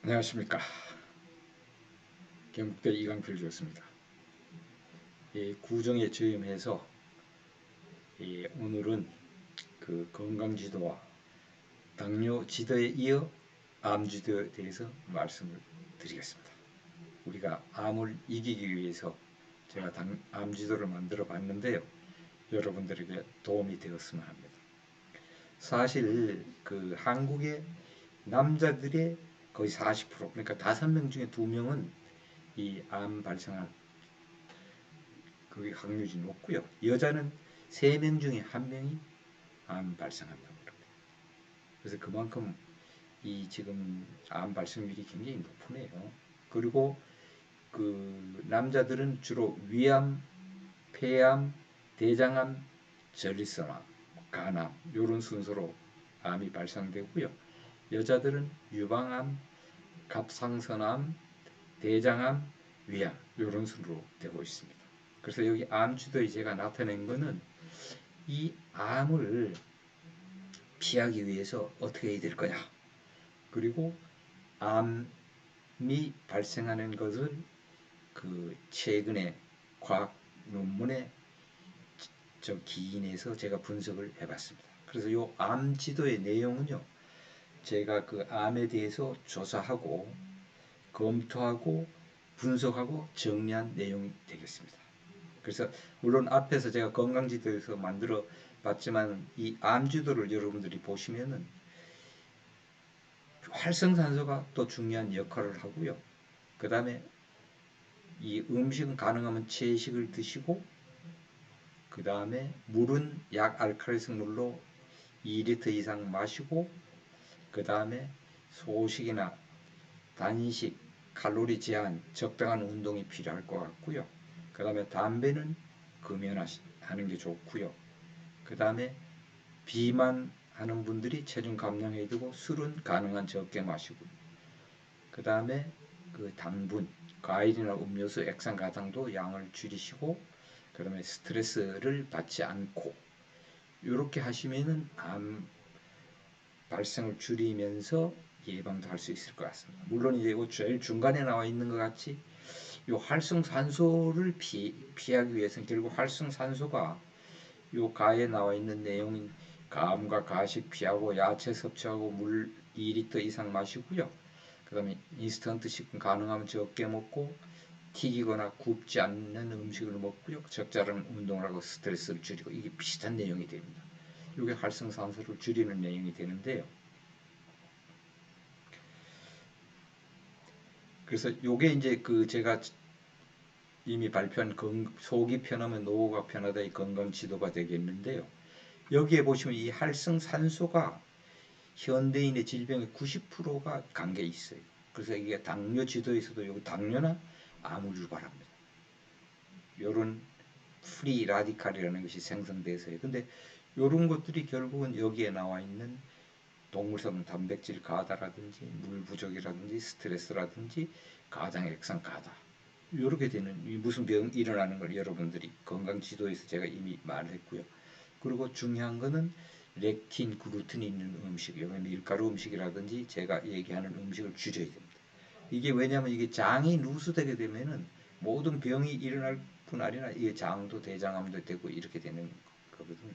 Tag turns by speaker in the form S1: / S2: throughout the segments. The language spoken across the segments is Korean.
S1: 안녕하십니까. 경북대 이강필 교수입니다. 구정에 저임해서 오늘은 그 건강지도와 당뇨 지도에 이어 암 지도에 대해서 말씀을 드리겠습니다. 우리가 암을 이기기 위해서 제가 암 지도를 만들어 봤는데요. 여러분들에게 도움이 되었으면 합니다. 사실 그 한국의 남자들의 거의 40%, 그러니까 5명 중에 2명은 이 암 발생할 그 확률이 높고요. 여자는 3명 중에 1명이 암 발생한다고 합니다. 그래서 그만큼 이 지금 암 발생률이 굉장히 높으네요. 그리고 그 남자들은 주로 위암, 폐암, 대장암, 전립선암, 간암 이런 순서로 암이 발생되고요. 여자들은 유방암, 갑상선암, 대장암, 위암 이런 순으로 되고 있습니다. 그래서 여기 암 주도에 제가 나타낸 거는 이 암을 피하기 위해서 어떻게 해야 될 거냐, 그리고 암이 발생하는 것을 그 최근에 과학 논문에 저 기인해서 제가 분석을 해봤습니다. 그래서 이 암 지도의 내용은요, 제가 그 암에 대해서 조사하고 검토하고 분석하고 정리한 내용이 되겠습니다. 그래서 물론 앞에서 제가 건강지도에서 만들어 봤지만 이 암지도를 여러분들이 보시면은 활성산소가 또 중요한 역할을 하고요. 그 다음에 이 음식은 가능하면 채식을 드시고, 그 다음에 물은 약 알칼리성 물로 2리터 이상 마시고, 그 다음에 소식이나 단식, 칼로리 제한, 적당한 운동이 필요할 것 같고요. 그 다음에 담배는 금연하는 게 좋고요. 그 다음에 비만하는 분들이 체중 감량해야 되고, 술은 가능한 적게 마시고, 그 다음에 그 당분, 과일이나 음료수, 액상 가당도 양을 줄이시고, 그 다음에 스트레스를 받지 않고, 이렇게 하시면은 암 발생을 줄이면서 예방도 할 수 있을 것 같습니다. 물론 이제 이거 제일 중간에 나와 있는 것 같이 이 활성산소를 피하기 위해서는 결국 활성산소가 요 가에 나와 있는 내용인 감과 가식 피하고 야채 섭취하고 물 2리터 이상 마시고요. 그 다음에 인스턴트 식품 가능하면 적게 먹고, 튀기거나 굽지 않는 음식을 먹고요. 적절한 운동을 하고 스트레스를 줄이고, 이게 비슷한 내용이 됩니다. 이게 활성산소를 줄이는 내용이 되는데요. 그래서 요게 이제 그 제가 이미 발표한 속이 편하면 노후가 편하다 이 건강 지도가 되겠는데요. 여기에 보시면 이 활성산소가 현대인의 질병의 90%가 관계 있어요. 그래서 이게 당뇨 지도에서도 여기 당뇨나 암을 유발합니다. 이런 프리 라디칼이라는 것이 생성돼서요. 근데 이런 것들이 결국은 여기에 나와 있는 동물성 단백질 가다라든지 물 부족이라든지 스트레스라든지 가장 액상 가다, 이렇게 되는 무슨 병 일어나는 걸 여러분들이 건강 지도에서 제가 이미 말했고요. 그리고 중요한 거는 렉틴, 글루텐이 있는 음식, 여기 밀가루 음식이라든지 제가 얘기하는 음식을 줄여야 됩니다. 이게 왜냐하면 이게 장이 누수되게 되면은 모든 병이 일어날 뿐 아니라 이게 장도 대장암도 되고 이렇게 되는 거거든요.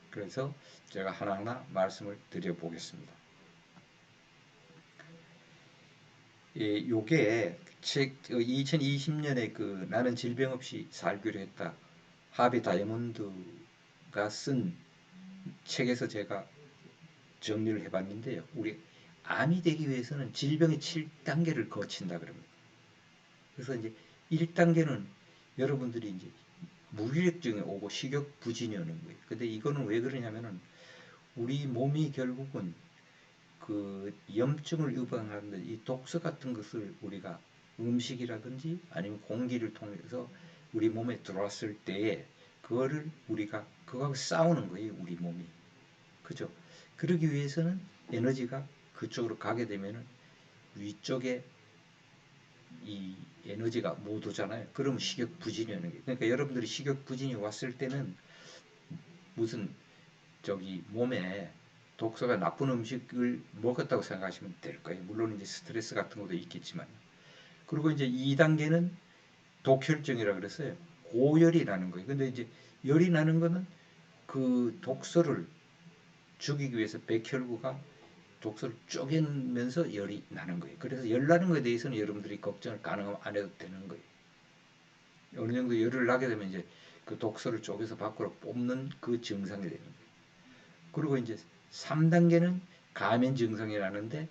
S1: 그래서 제가 하나하나 말씀을 드려보겠습니다. 예, 요게 책 2020년에 그 나는 질병 없이 살기로 했다, 하비 다이아몬드가 쓴 책에서 제가 정리를 해봤는데요. 우리 암이 되기 위해서는 질병의 7단계를 거친다 그럽니다. 그래서 이제 1단계는 여러분들이 이제 무기력증이 오고 식욕 부진이 오는 거예요. 근데 이거는 왜 그러냐면은 우리 몸이 결국은 그 염증을 유발하는 이 독소 같은 것을 우리가 음식이라든지 아니면 공기를 통해서 우리 몸에 들어왔을 때에 그거를 우리가 그거하고 싸우는 거예요, 우리 몸이. 그죠? 그러기 위해서는 에너지가 그쪽으로 가게 되면은 위쪽에 이 에너지가 못 오잖아요. 그러면 식욕 부진이 오는 게. 그러니까 여러분들이 식욕 부진이 왔을 때는 무슨 저기 몸에 독소가 나쁜 음식을 먹었다고 생각하시면 될 거예요. 물론 이제 스트레스 같은 것도 있겠지만. 그리고 이제 2단계는 독혈증이라 그랬어요. 고열이 나는 거예요. 근데 이제 열이 나는 거는 그 독소를 죽이기 위해서 백혈구가 독소를 쪼개면서 열이 나는 거예요. 그래서 열 나는 것에 대해서는 여러분들이 걱정을 가능하면 안 해도 되는 거예요. 어느 정도 열을 나게 되면 이제 그 독소를 쪼개서 밖으로 뽑는 그 증상이 되는 거예요. 그리고 이제 3단계는 가면 증상이라는데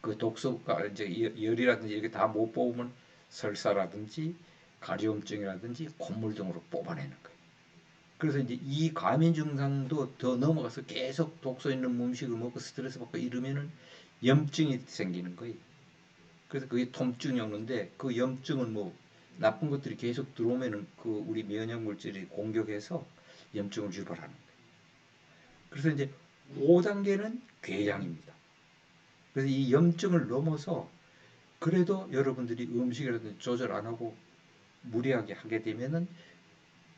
S1: 그 독소가 이제 열이라든지 이렇게 다 못 뽑으면 설사라든지 가려움증이라든지 콧물 등으로 뽑아내는 거예요. 그래서 이제 이 과민 증상도 더 넘어가서 계속 독소 있는 음식을 먹고 스트레스 받고 이러면은 염증이 생기는 거예요. 그래서 그게 통증이 오는데 그 염증은 뭐 나쁜 것들이 계속 들어오면은 그 우리 면역 물질이 공격해서 염증을 유발하는 거예요. 그래서 이제 5단계는 궤양입니다. 그래서 이 염증을 넘어서 그래도 여러분들이 음식이라든지 조절 안 하고 무리하게 하게 되면은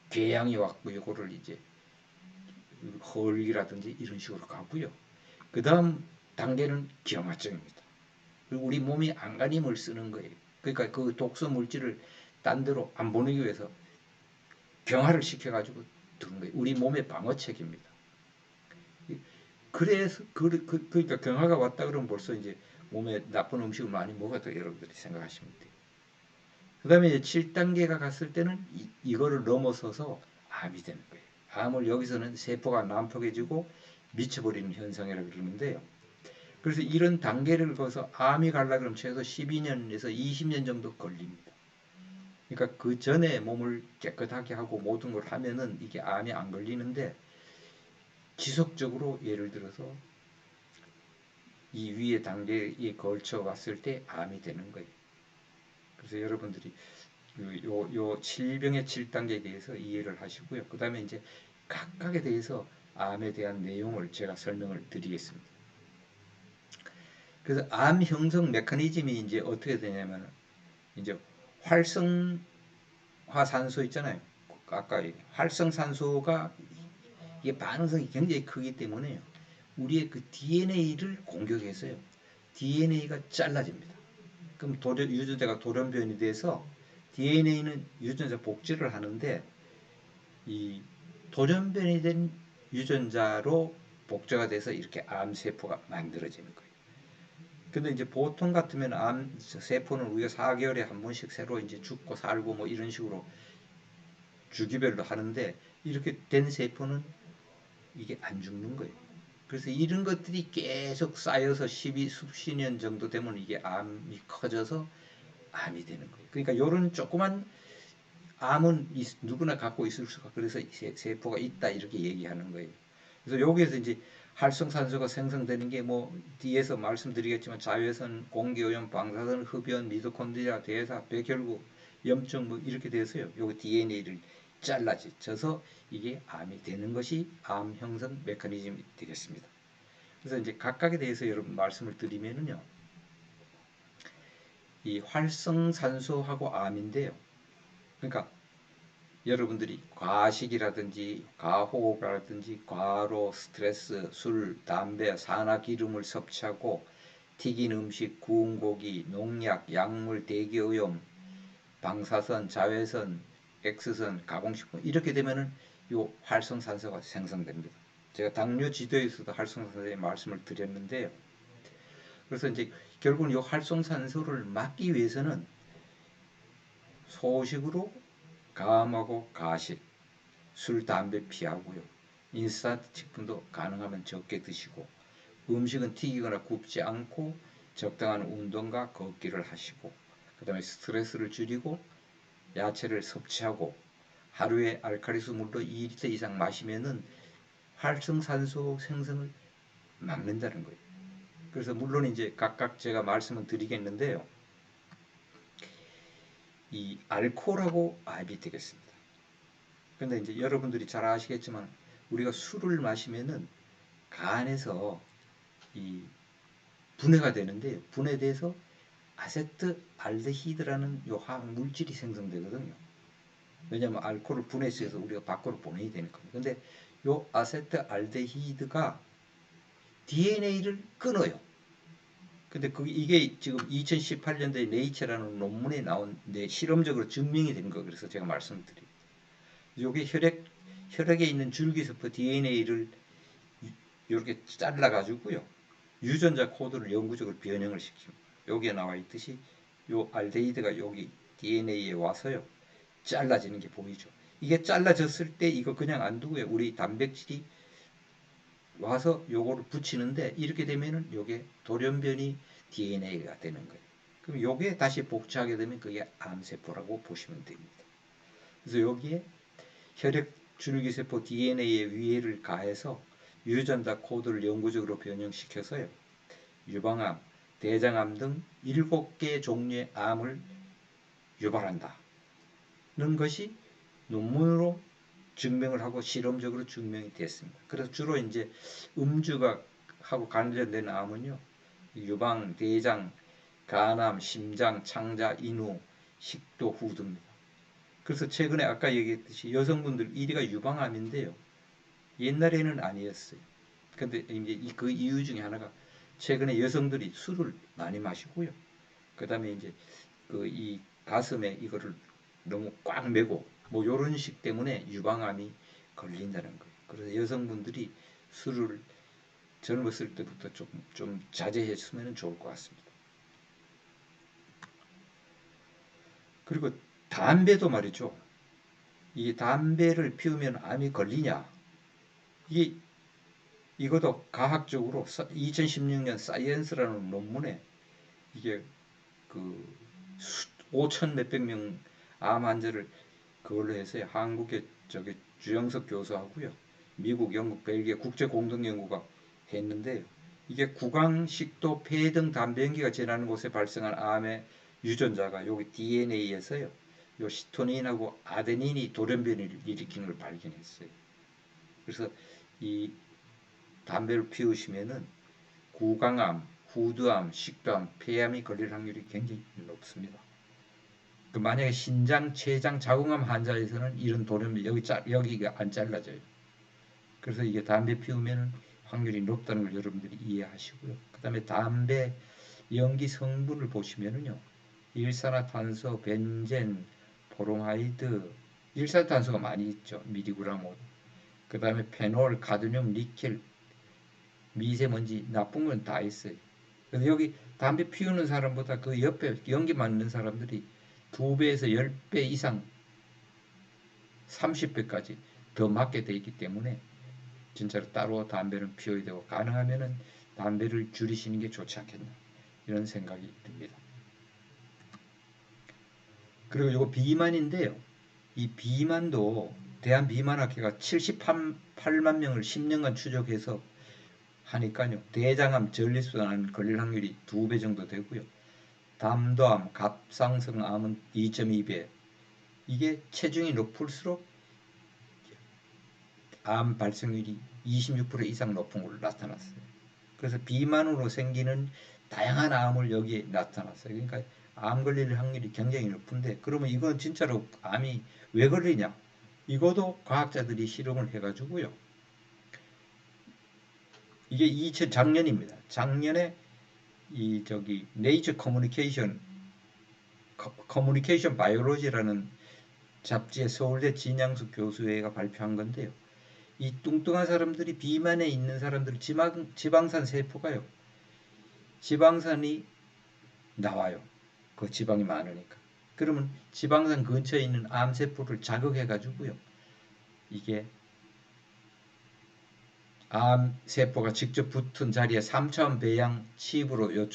S1: 궤양이 왔고 이거를 이제 헐기라든지 이런 식으로 가고요. 그 다음 단계는 경화증입니다. 그리고 우리 몸이 안간힘을 쓰는 거예요. 그러니까 그 독소 물질을 딴 데로 안 보내기 위해서 경화를 시켜가지고 두는 거예요. 우리 몸의 방어책입니다. 그래서 그러니까 경화가 왔다 그러면 벌써 이제 몸에 나쁜 음식을 많이 먹었다 여러분들이 생각하시면 돼요. 그 다음에 이제 7단계가 갔을 때는 이거를 넘어서서 암이 되는 거예요. 암을 여기서는 세포가 난폭해지고 미쳐버리는 현상이라고 그러는데요. 그래서 이런 단계를 거쳐서 암이 가려고 하면 최소 12년에서 20년 정도 걸립니다. 그러니까 그 전에 몸을 깨끗하게 하고 모든 걸 하면은 이게 암이 안 걸리는데 지속적으로 예를 들어서 이 위의 단계에 걸쳐 왔을 때 암이 되는 거예요. 그래서 여러분들이 요 질병의 7단계에 대해서 이해를 하시고요. 그 다음에 이제 각각에 대해서 암에 대한 내용을 제가 설명을 드리겠습니다. 그래서 암 형성 메커니즘이 이제 어떻게 되냐면 이제 활성화산소 있잖아요. 아까 활성산소가 이게 반응성이 굉장히 크기 때문에 우리의 그 DNA를 공격해서요. DNA가 잘라집니다. 그럼 유전자가 돌연변이 돼서 DNA는 유전자 복제를 하는데 이 돌연변이 된 유전자로 복제가 돼서 이렇게 암세포가 만들어지는 거예요. 근데 이제 보통 같으면 암 세포는 우리가 4개월에 한 번씩 새로 이제 죽고 살고 뭐 이런 식으로 주기별로 하는데 이렇게 된 세포는 이게 안 죽는 거예요. 그래서 이런 것들이 계속 쌓여서 수십 년 정도 되면 이게 암이 커져서 암이 되는 거예요. 그러니까 이런 조그만 암은 누구나 갖고 있을 수가 그래서 세포가 있다 이렇게 얘기하는 거예요. 그래서 여기에서 이제 활성산소가 생성되는 게 뭐 뒤에서 말씀드리겠지만 자외선, 공기오염, 방사선, 흡연, 미토콘드리아, 대사, 백혈구, 염증 뭐 이렇게 돼서요. 여기 DNA를 잘라져서 이게 암이 되는 것이 암 형성 메커니즘이 되겠습니다. 그래서 이제 각각에 대해서 여러분 말씀을 드리면은요. 이 활성산소하고 암인데요. 그러니까 여러분들이 과식이라든지 과호흡이라든지 과로, 스트레스, 술, 담배, 산화기름을 섭취하고 튀긴 음식, 구운 고기, 농약, 약물, 대기오염, 방사선, 자외선, X선, 가공식품 이렇게 되면은 요 활성산소가 생성됩니다. 제가 당뇨 지도에서도 활성산소에 말씀을 드렸는데요. 그래서 이제 결국은 이 활성산소를 막기 위해서는 소식으로 감하고 가식, 술, 담배 피하고요. 인스턴트 식품도 가능하면 적게 드시고 음식은 튀기거나 굽지 않고 적당한 운동과 걷기를 하시고 그 다음에 스트레스를 줄이고 야채를 섭취하고 하루에 알칼리수 물도 2리터 이상 마시면은 활성산소 생성을 막는다는 거예요. 그래서 물론 이제 각각 제가 말씀을 드리겠는데요. 이 알코올하고 암이 되겠습니다. 근데 이제 여러분들이 잘 아시겠지만 우리가 술을 마시면은 간에서 이 분해가 되는데 분해돼서 아세트 알데히드라는 요 화학 물질이 생성되거든요. 왜냐하면 알코올을 분해시켜서 우리가 밖으로 보내야 되니까. 근데 요 아세트 알데히드가 DNA를 끊어요. 근데 이게 지금 2018년도에 네이처라는 논문에 나온데 실험적으로 증명이 된 거. 그래서 제가 말씀드립니다. 요게 혈액에 있는 줄기세포 DNA를 이렇게 잘라 가지고요. 유전자 코드를 영구적으로 변형을 시킵니다. 여기에 나와 있듯이 요 알데히드가 여기 DNA에 와서요. 잘라지는 게 보이죠. 이게 잘라졌을 때 이거 그냥 안 두고요. 우리 단백질이 와서 요거를 붙이는데 이렇게 되면은 요게 돌연변이 DNA가 되는 거예요. 그럼 요게 다시 복제하게 되면 그게 암세포라고 보시면 됩니다. 그래서 여기에 혈액 줄기세포 DNA에 위해를 가해서 유전자 코드를 영구적으로 변형시켜서요. 유방암, 대장암 등 7개 종류의 암을 유발한다는 것이 논문으로 증명을 하고 실험적으로 증명이 됐습니다. 그래서 주로 이제 음주가 하고 관련된 암은요. 유방, 대장, 간암, 심장, 창자, 인후, 식도, 후 등입니다. 그래서 최근에 아까 얘기했듯이 여성분들 1위가 유방암인데요. 옛날에는 아니었어요. 근데 이제 그 이유 중에 하나가 최근에 여성들이 술을 많이 마시고요. 그 다음에 이제 그 이 가슴에 이거를 너무 꽉 메고 뭐 요런 식 때문에 유방암이 걸린다는 거예요. 그래서 여성분들이 술을 젊었을 때부터 좀 자제했으면 좋을 것 같습니다. 그리고 담배도 말이죠. 이 담배를 피우면 암이 걸리냐? 이것도 과학적으로 2016년 사이언스라는 논문에 이게 그 5천 몇백 명 암 환자를 그걸로 해서 한국의 저기 주영석 교수하고요. 미국, 영국, 벨기에 국제 공동 연구가 했는데요. 이게 구강, 식도, 폐 등 담배 연기가 지나는 곳에 발생한 암의 유전자가 여기 DNA에서요. 요 시토닌하고 아데닌이 돌연변이를 일으키는 걸 발견했어요. 그래서 이 담배를 피우시면은 구강암, 후두암, 식도암, 폐암이 걸릴 확률이 굉장히 높습니다. 그 만약에 신장, 췌장, 자궁암 환자에서는 이런 돌연변 여기가 안 잘라져요. 그래서 이게 담배 피우면 확률이 높다는 걸 여러분들이 이해하시고요. 그 다음에 담배 연기 성분을 보시면은요. 일산화탄소, 벤젠, 포름하이드, 일산화탄소가 많이 있죠. 미리그라모. 그 다음에 페놀, 카드뮴, 니켈, 미세먼지, 나쁜 건 다 있어요. 그래서 여기 담배 피우는 사람보다 그 옆에 연기 맞는 사람들이 2배에서 10배 이상 30배까지 더 맞게 돼 있기 때문에 진짜로 따로 담배는 피워야 되고 가능하면은 담배를 줄이시는 게 좋지 않겠나 이런 생각이 듭니다. 그리고 이거 비만인데요. 이 비만도 대한비만학회가 78만 명을 10년간 추적해서 하니까요. 대장암, 전립선암 걸릴 확률이 2배 정도 되고요. 담도암, 갑상선암은 2.2배. 이게 체중이 높을수록 암 발생률이 26% 이상 높은 걸로 나타났어요. 그래서 비만으로 생기는 다양한 암을 여기에 나타났어요. 그러니까 암 걸릴 확률이 굉장히 높은데 그러면 이건 진짜로 암이 왜 걸리냐? 이것도 과학자들이 실험을 해가지고요. 이게 작년입니다. 작년에 이 저기 네이처 커뮤니케이션 바이올로지라는 잡지에 서울대 진양숙 교수회가 발표한 건데요. 이 뚱뚱한 사람들이 비만에 있는 사람들 지방산 세포가요. 지방산이 나와요. 그 지방이 많으니까. 그러면 지방산 근처에 있는 암세포를 자극해 가지고요. 이게 암세포가 직접 붙은 자리에 3차원 배양 칩으로 요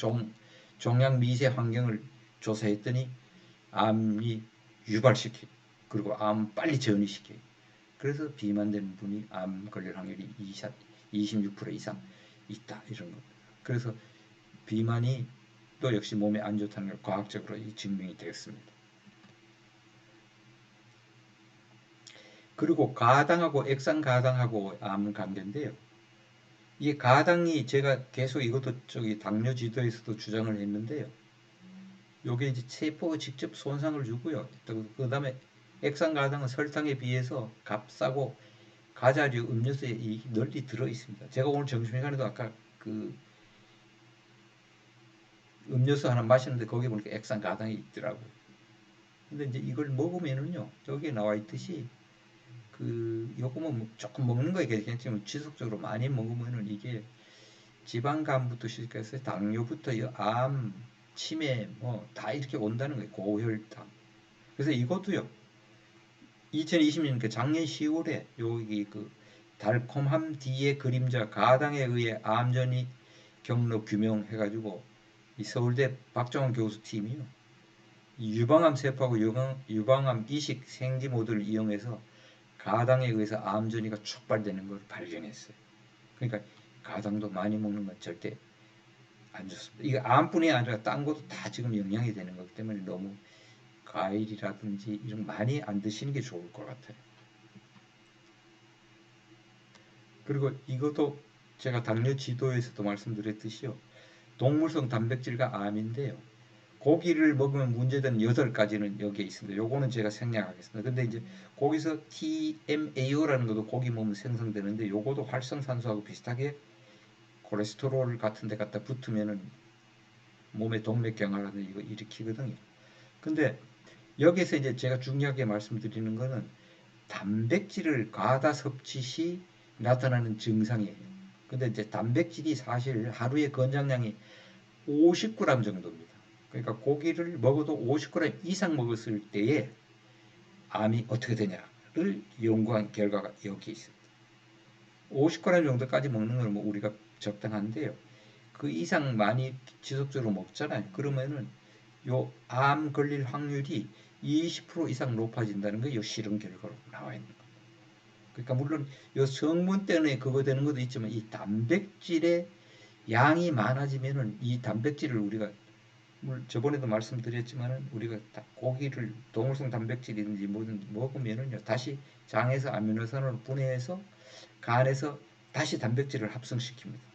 S1: 종양 미세 환경을 조사했더니 암이 유발시켜요. 그리고 암 빨리 전이시켜요. 그래서 비만된 분이 암 걸릴 확률이 26% 이상 있다. 이런 겁니다. 그래서 비만이 또 역시 몸에 안 좋다는 걸 과학적으로 증명이 되었습니다. 그리고 가당하고 액상가당하고 암 관계인데요. 이 가당이 제가 계속 이것도 저기 당뇨 지도에서도 주장을 했는데요. 요게 이제 세포에 직접 손상을 주고요. 그 다음에 액상가당은 설탕에 비해서 값싸고 과자류 음료수에 널리 들어 있습니다. 제가 오늘 점심시간에도 아까 그 음료수 하나 마시는데 거기에 보니까 액상 가당이 있더라고. 근데 이제 이걸 먹으면은요, 여기에 나와 있듯이 요거만 조금 먹는 거에 괜찮지만 지속적으로 많이 먹으면은 이게 지방간부터 시작해서 당뇨부터 암, 치매 뭐 다 이렇게 온다는 거예요. 고혈당. 그래서 이것도요. 2020년 그 작년 10월에 여기 달콤함 뒤의 그림자 가당에 의해 암전이 경로 규명해가지고 이 서울대 박정원 교수 팀이요. 이 유방암 세포하고 유방암 이식 생지 모드를 이용해서 가당에 의해서 암전이가 촉발되는 걸 발견했어요. 그러니까 가당도 많이 먹는 건 절대 안 좋습니다. 이게 암뿐이 아니라 딴 것도 다 지금 영향이 되는 거기 때문에 너무 과일이라든지 이런 많이 안 드시는 게 좋을 것 같아요. 그리고 이것도 제가 당뇨 지도에서도 말씀드렸듯이요. 동물성 단백질과 암인데요. 고기를 먹으면 문제되는 8가지는 여기에 있습니다. 요거는 제가 생략하겠습니다. 근데 이제 거기서 TMAO라는 것도 고기 먹으면 생성되는데 요것도 활성산소하고 비슷하게 콜레스테롤 같은 데 갖다 붙으면은 몸에 동맥경화라든지 이거 일으키거든요. 근데 여기서 이제 제가 중요하게 말씀드리는 거는 단백질을 과다 섭취 시 나타나는 증상이에요. 근데 이제 단백질이 사실 하루에 권장량이 50g 정도입니다. 그러니까 고기를 먹어도 50g 이상 먹었을 때에 암이 어떻게 되냐를 연구한 결과가 여기 있습니다. 50g 정도까지 먹는 건 뭐 우리가 적당한데요. 그 이상 많이 지속적으로 먹잖아요. 그러면은 요 암 걸릴 확률이 20% 이상 높아진다는 게 요 실험 결과로 나와 있는 거예요. 그러니까 물론 요 성분 때문에 그거 되는 것도 있지만 이 단백질의 양이 많아지면은 이 단백질을 우리가 저번에도 말씀드렸지만은 우리가 고기를 동물성 단백질이든지 뭐든 먹으면은요 다시 장에서 아미노산을 분해해서 간에서 다시 단백질을 합성시킵니다.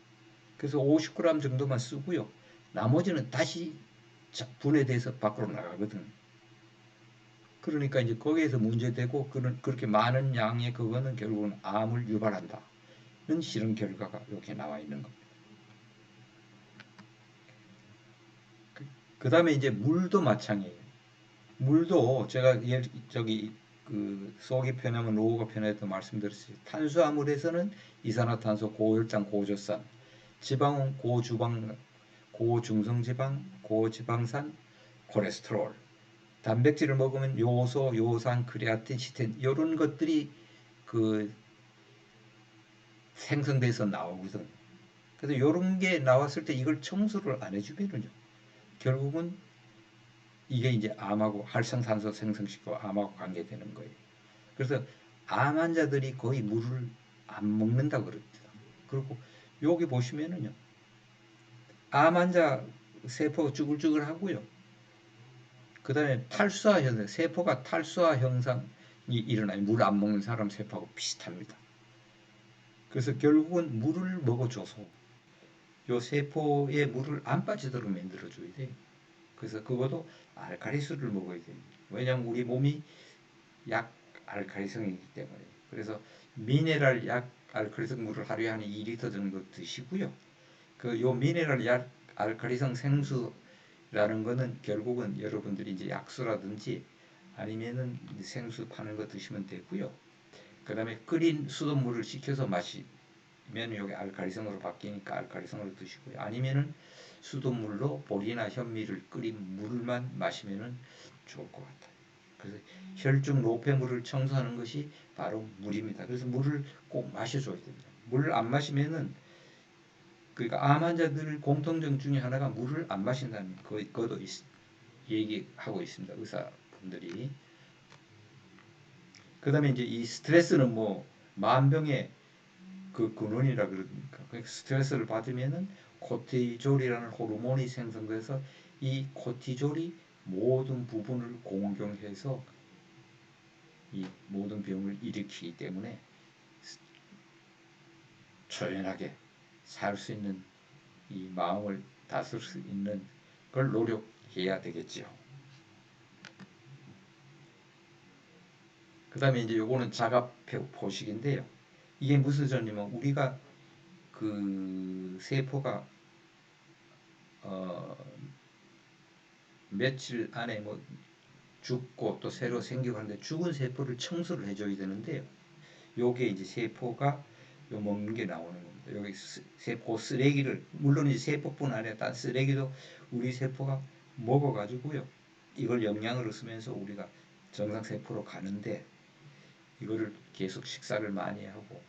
S1: 그래서 50g 정도만 쓰고요. 나머지는 다시 분해돼서 밖으로 나가거든요. 그러니까 이제 거기에서 문제되고 그렇게 많은 양의 그거는 결국은 암을 유발한다는 실험 결과가 이렇게 나와 있는 겁니다. 그 다음에 이제 물도 마찬가지예요. 물도 제가 저기 속이 편하면 노후가 편하다 말씀드렸어요. 탄수화물에서는 이산화탄소, 고혈당, 고조산, 지방은 고중성지방, 고지방산, 콜레스테롤, 단백질을 먹으면 요소, 요산, 크레아틴, 시텐 이런 것들이 그 생성돼서 나오거든요. 그래서 이런 게 나왔을 때 이걸 청소를 안 해주면요. 결국은 이게 이제 암하고 활성산소 생성시키고 암하고 관계되는 거예요. 그래서 암 환자들이 거의 물을 안 먹는다고 그럽니다. 그리고 여기 보시면은요. 암 환자 세포 쭈글쭈글 하고요. 그 다음에 탈수화 현상, 세포가 탈수화 현상이 일어나요. 물 안 먹는 사람 세포하고 비슷합니다. 그래서 결국은 물을 먹어줘서 요 세포에 물을 안 빠지도록 만들어줘야 돼요. 그래서 그것도 알칼리수를 먹어야 됩니다. 왜냐하면 우리 몸이 약 알칼리성이기 때문에. 그래서 미네랄 약 알칼리성 물을 하루에 한 2리터 정도 드시고요. 요 미네랄 약 알칼리성 생수라는 거는 결국은 여러분들이 이제 약수라든지 아니면은 생수 파는 거 드시면 되고요. 그 다음에 끓인 수돗물을 식혀서 마시면 여기 알칼리성으로 바뀌니까 알칼리성으로 드시고요. 아니면은 수돗물로 보리나 현미를 끓인 물만 마시면 좋을 것 같아요. 그래서 혈중 노폐물을 청소하는 것이 바로 물입니다. 그래서 물을 꼭 마셔줘야 됩니다. 물을 안 마시면은 그러니까 암 환자들 공통점 중에 하나가 물을 안 마신다는 그것도 얘기하고 있습니다. 의사분들이. 그 다음에 이제 이 스트레스는 뭐 만병의 그 근원이라 그러니까 스트레스를 받으면은 코티졸이라는 호르몬이 생성돼서 이 코티졸이 모든 부분을 공경해서 이 모든 병을 일으키기 때문에 초연하게 살 수 있는 이 마음을 다스릴 수 있는 걸 노력해야 되겠지요. 그 다음에 이제 요거는 자가 포식인데요. 이게 무슨 소리냐면 우리가 그 세포가 어, 며칠 안에 뭐 죽고 또 새로 생기고 하는데 죽은 세포를 청소를 해줘야 되는데요. 요게 이제 세포가 요 먹는 게 나오는 겁니다. 여기 세포 쓰레기를 물론 이제 세포뿐 아니라 딴 쓰레기도 우리 세포가 먹어가지고요. 이걸 영양으로 쓰면서 우리가 정상 세포로 가는데 이거를 계속 식사를 많이 하고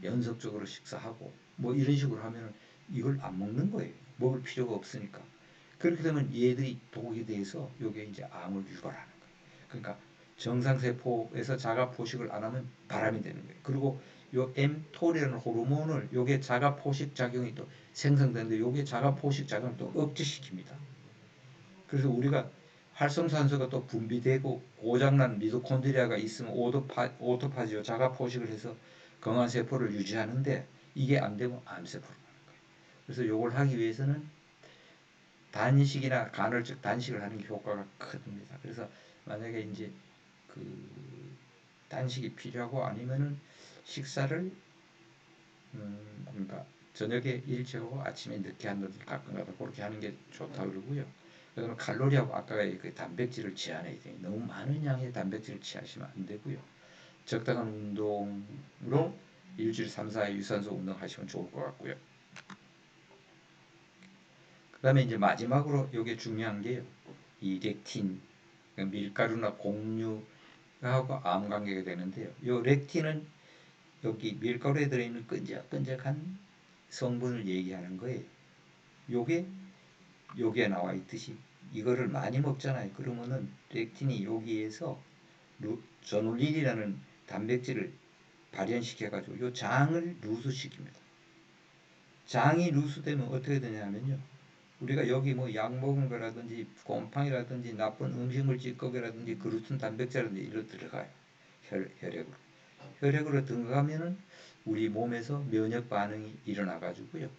S1: 연속적으로 식사하고 뭐 이런 식으로 하면 이걸 안 먹는 거예요. 먹을 필요가 없으니까. 그렇게 되면 얘들이 독이 돼서 요게 이제 암을 유발하는 거예요. 그러니까 정상세포에서 자가 포식을 안 하면 바람이 되는 거예요. 그리고 요 mTOR이라는 호르몬을 요게 자가 포식 작용이 또 생성되는데 요게 자가 포식 작용을 또 억제시킵니다. 그래서 우리가 활성산소가 또 분비되고 고장난 미토콘드리아가 있으면 오토파지요 자가 포식을 해서 건강한 세포를 유지하는데 이게 안 되면 암세포로 가는 거예요. 그래서 요걸 하기 위해서는 단식이나 간헐적 단식을 하는 게 효과가 큽니다. 그래서 만약에 이제 그 단식이 필요하고 아니면은 식사를 그러니까 저녁에 일찍 하고 아침에 늦게 한다든지 가끔가다 그렇게 하는 게 좋다 그러고요. 그다음에 칼로리하고 아까 그 단백질을 제한해야 돼요. 너무 많은 양의 단백질을 취하시면 안 되고요. 적당한 운동으로 일주일 3, 4회 유산소 운동하시면 좋을 것 같고요. 그다음에 이제 마지막으로 이게 중요한 게요. 이 렉틴, 그러니까 밀가루나 곡류하고 암 관계가 되는데요. 이 렉틴은 여기 밀가루에 들어있는 끈적끈적한 성분을 얘기하는 거예요. 요게 나와 있듯이 이거를 많이 먹잖아요. 그러면은 렉틴이 여기에서 저눌린이라는 단백질을 발현시켜가지고 요 장을 누수시킵니다. 장이 누수되면 어떻게 되냐면요. 우리가 여기 뭐 약 먹은 거라든지 곰팡이라든지 나쁜 음식물 찌꺼기라든지 그루틴 단백질이라든지 이로 들어가요. 혈액으로. 혈액으로 들어가면은 우리 몸에서 면역 반응이 일어나 가지고요.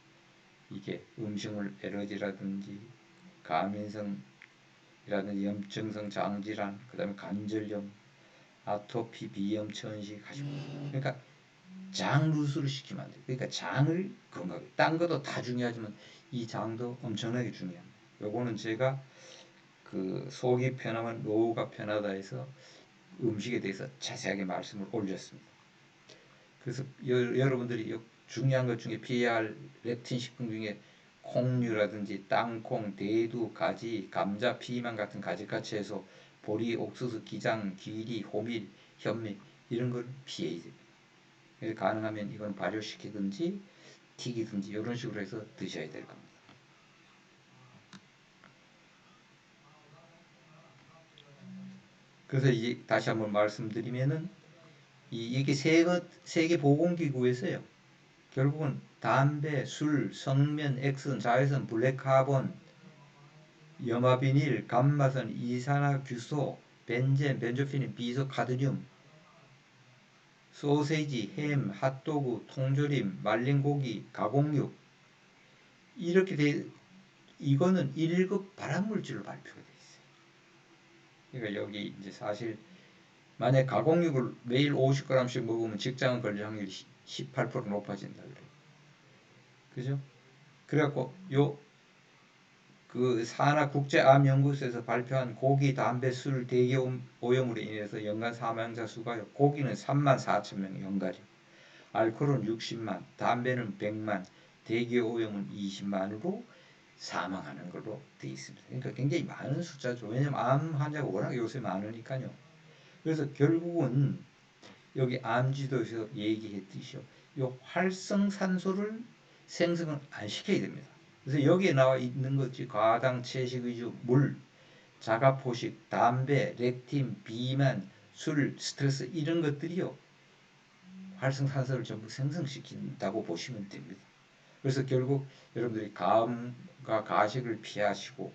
S1: 이게 음식물 엘러지라든지 가민성이라든지 염증성 장질환, 그다음에 관절염, 아토피, 비염, 천식 하시고 그러니까 장 누수를 시키면 안 돼요. 그러니까 장을 건강하게 딴 것도 다 중요하지만 이 장도 엄청나게 중요합니다. 요거는 제가 그 속이 편하면 노후가 편하다 해서 음식에 대해서 자세하게 말씀을 올렸습니다. 그래서 여러분들이 중요한 것 중에 PAR 렙틴 식품 중에 콩류라든지 땅콩, 대두, 가지, 감자, 피망 같은 가지가치 해서 보리, 옥수수, 기장, 귀리, 호밀, 현미 이런 걸 피해야 됩니다. 그래서 가능하면 이건 발효시키든지 튀기든지 이런 식으로 해서 드셔야 될 겁니다. 그래서 이제 다시 한번 말씀드리면은 이게 세계보건기구에서요. 결국은 담배, 술, 성면, 액선, 자외선, 블랙카본, 염화비닐, 감마선, 이산화규소, 벤젠, 벤조피닌, 비소, 카드뮴, 소세지, 햄, 핫도그, 통조림, 말린 고기, 가공육 이렇게 이거는 1급 발암물질로 발표가 돼 있어요. 그러니까 여기 이제 사실 만약 가공육을 매일 50g씩 먹으면 직장을 걸릴 확률이 18% 높아진다 그래요. 그죠? 그래갖고 그 산하 국제암연구소에서 발표한 고기, 담배, 술, 대기 오염으로 인해서 연간 사망자 수가요. 고기는 3만 4천 명 연간이, 알코올은 60만, 담배는 100만, 대기 오염은 20만으로 사망하는 걸로 되어 있습니다. 그러니까 굉장히 많은 숫자죠. 왜냐하면 암 환자가 워낙 요새 많으니까요. 그래서 결국은 여기 암지도에서 얘기했듯이요. 요 활성산소를 생성을 안 시켜야 됩니다. 그래서 여기에 나와 있는 것이 과당, 채식 위주, 물, 자가포식, 담배, 렉틴, 비만, 술, 스트레스 이런 것들이요. 활성산소를 전부 생성시킨다고 보시면 됩니다. 그래서 결국 여러분들이 감과 가식을 피하시고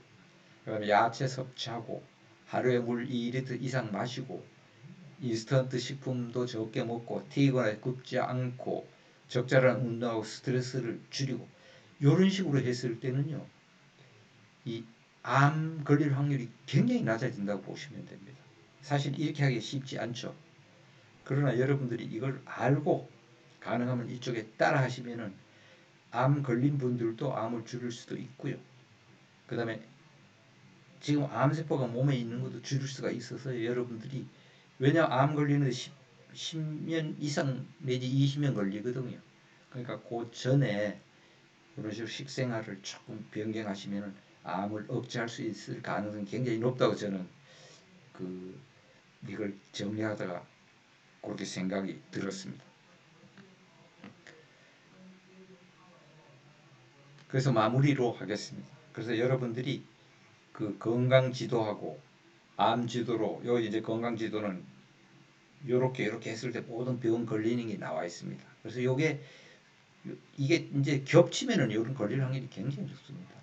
S1: 그다음에 야채 섭취하고 하루에 물 2리터 이상 마시고 인스턴트 식품도 적게 먹고 튀거나 굽지 않고 적절한 운동하고 스트레스를 줄이고 이런 식으로 했을 때는요. 이 암 걸릴 확률이 굉장히 낮아진다고 보시면 됩니다. 사실 이렇게 하기 쉽지 않죠. 그러나 여러분들이 이걸 알고 가능하면 이쪽에 따라 하시면은 암 걸린 분들도 암을 줄일 수도 있고요. 그 다음에 지금 암세포가 몸에 있는 것도 줄일 수가 있어서 여러분들이, 왜냐 암 걸리는데 10년 이상 내지 20년 걸리거든요. 그러니까 그 전에 그런 식으로 식생활을 조금 변경하시면 암을 억제할 수 있을 가능성이 굉장히 높다고 저는 이걸 정리하다가 그렇게 생각이 들었습니다. 그래서 마무리로 하겠습니다. 그래서 여러분들이 그 건강 지도하고 암 지도로, 여기 이제 건강 지도는 이렇게 했을 때 모든 병 걸리는 게 나와 있습니다. 그래서 이게 이제 겹치면은 이런 걸릴 확률이 굉장히 좋습니다.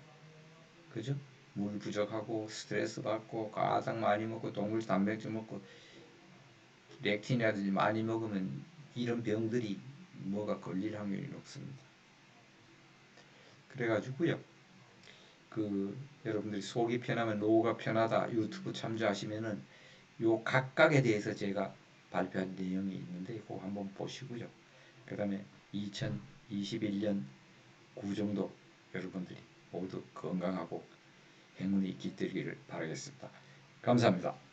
S1: 그죠? 물 부족하고 스트레스 받고 가장 많이 먹고 동물 단백질 먹고 렉틴이라든지 많이 먹으면 이런 병들이 뭐가 걸릴 확률이 높습니다. 그래가지고요. 여러분들이 속이 편하면 노후가 편하다 유튜브 참조하시면은 요 각각에 대해서 제가 발표한 내용이 있는데 그거 한번 보시고요. 그 다음에 2021년 구정도 여러분들이 모두 건강하고 행운이 깃들기를 바라겠습니다. 감사합니다.